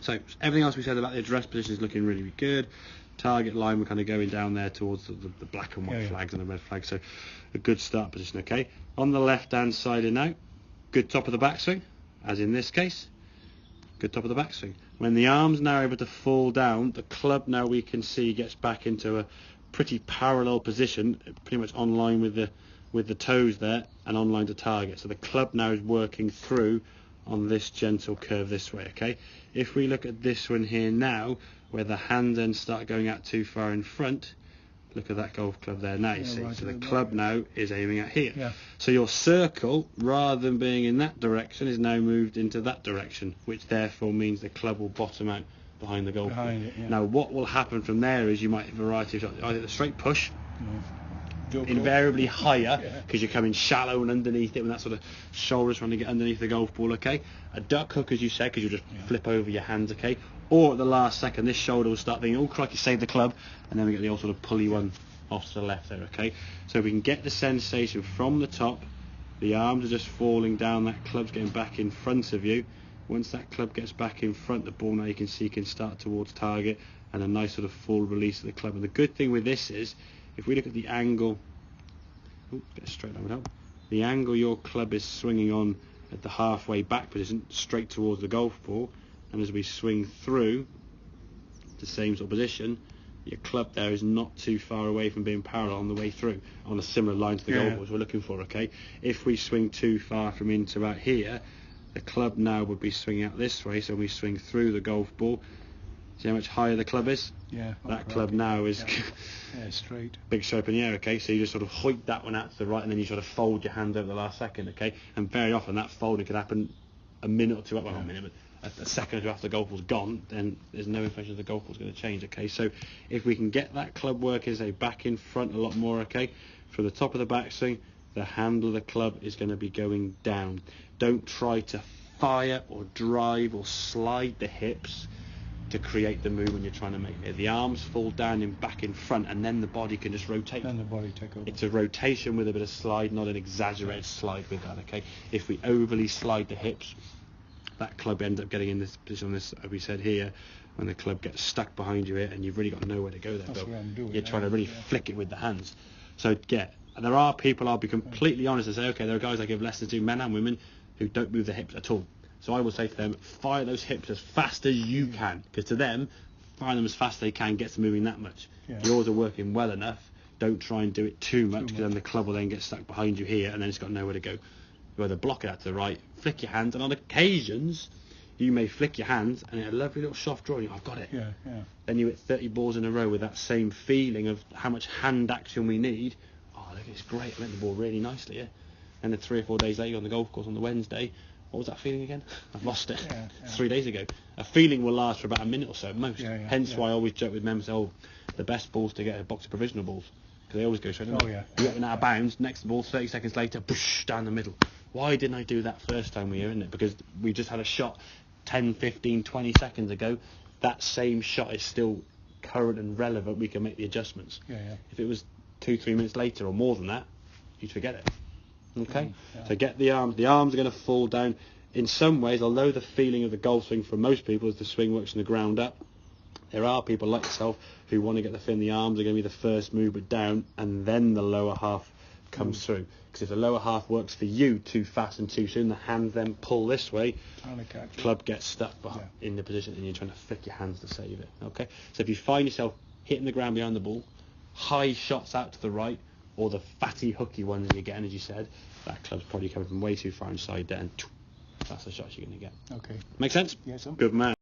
So everything else we said about the address position is looking really, really good. Target line, we're kind of going down there towards the black and white flags and the red flag, so a good start position. Okay, on the left hand side now, good top of the backswing, as in this case, good top of the backswing. When the arm's now able to fall down, the club now we can see gets back into a pretty parallel position, pretty much on line with the toes there and on line to target. So the club now is working through on this gentle curve this way. Okay, if we look at this one here now, where the hand ends start going out too far in front, look at that golf club there now, you see. Right, so the club now is aiming at here. Yeah. So your circle, rather than being in that direction, is now moved into that direction, which therefore means the club will bottom out behind the golf ball. Yeah. Now what will happen from there is you might have a variety of shots. Either the straight push, invariably higher, because you're coming shallow and underneath it when that sort of shoulder's trying to get underneath the golf ball, okay? A duck hook, as you said, because you just flip over your hands, okay? Or at the last second, this shoulder will start thinking, oh crikey, save the club, and then we get the old sort of pulley one off to the left there, okay? So we can get the sensation from the top, the arms are just falling down, that club's getting back in front of you. Once that club gets back in front, the ball now you can see can start towards target, and a nice sort of full release of the club. And the good thing with this is, if we look at the angle, get straight line would help. The angle your club is swinging on at the halfway back position, straight towards the golf ball, and as we swing through the same sort of position, your club there is not too far away from being parallel on the way through, on a similar line to the golf ball as we're looking for, okay? If we swing too far from in to out here, the club now would be swinging out this way, so when we swing through the golf ball, see how much higher the club is? Yeah. That club now is straight. Big stroke in the air, okay? So you just sort of hoik that one out to the right, and then you sort of fold your hand over the last second, okay? And very often that folding could happen a minute or two, well, not a minute, but a second or two after the golf ball's gone, then there's no indication the golf ball's going to change, okay? So if we can get that club working, say, back in front a lot more, okay? From the top of the backswing, the handle of the club is going to be going down. Don't try to fire or drive or slide the hips to create the move when you're trying to make it. The arms fall down and back in front, and then the body can just rotate. Then the body take over. It's a rotation with a bit of slide, not an exaggerated slide with that, okay? If we overly slide the hips, that club ends up getting in this position, as we said here, when the club gets stuck behind you here, and you've really got nowhere to go there. That's what I'm doing. You're trying to really flick it with the hands. So and there are people, I'll be completely honest and say, okay, there are guys I give lessons to, men and women, who don't move the hips at all. So I will say to them, fire those hips as fast as you can, because to them, fire them as fast as they can gets them moving that much. Yeah. Yours are working well enough. Don't try and do it too much, because then the club will then get stuck behind you here, and then it's got nowhere to go. You either block it out to the right, flick your hands, and on occasions, you may flick your hands, and a lovely little soft draw, and you go, I've got it. Then you hit 30 balls in a row with that same feeling of how much hand action we need. Oh, look, it's great. I went the ball really nicely here. And then 3 or 4 days later on the golf course on the Wednesday, what was that feeling again? I've lost it. 3 days ago. A feeling will last for about a minute or so at most. Hence why I always joke with members, the best balls to get are a box of provisional balls, because they always go straight. You get out of bounds, next ball, 30 seconds later, push down the middle. Why didn't I do that first time we were in it? Because we just had a shot 10, 15, 20 seconds ago. That same shot is still current and relevant. We can make the adjustments. If it was 2-3 minutes later or more than that, you'd forget it. Okay, so get the arms. The arms are going to fall down. In some ways, although the feeling of the golf swing for most people is the swing works from the ground up, there are people like yourself who want to get the feeling the arms are going to be the first movement down, and then the lower half comes through. Because if the lower half works for you too fast and too soon, the hands then pull this way, club gets stuck in the position, and you're trying to flick your hands to save it. Okay, so if you find yourself hitting the ground behind the ball, high shots out to the right, or the fatty hooky ones you're getting, as you said, that club's probably coming from way too far inside there, and that's the shots you're going to get. Okay. Make sense? Yes, sir. Good man.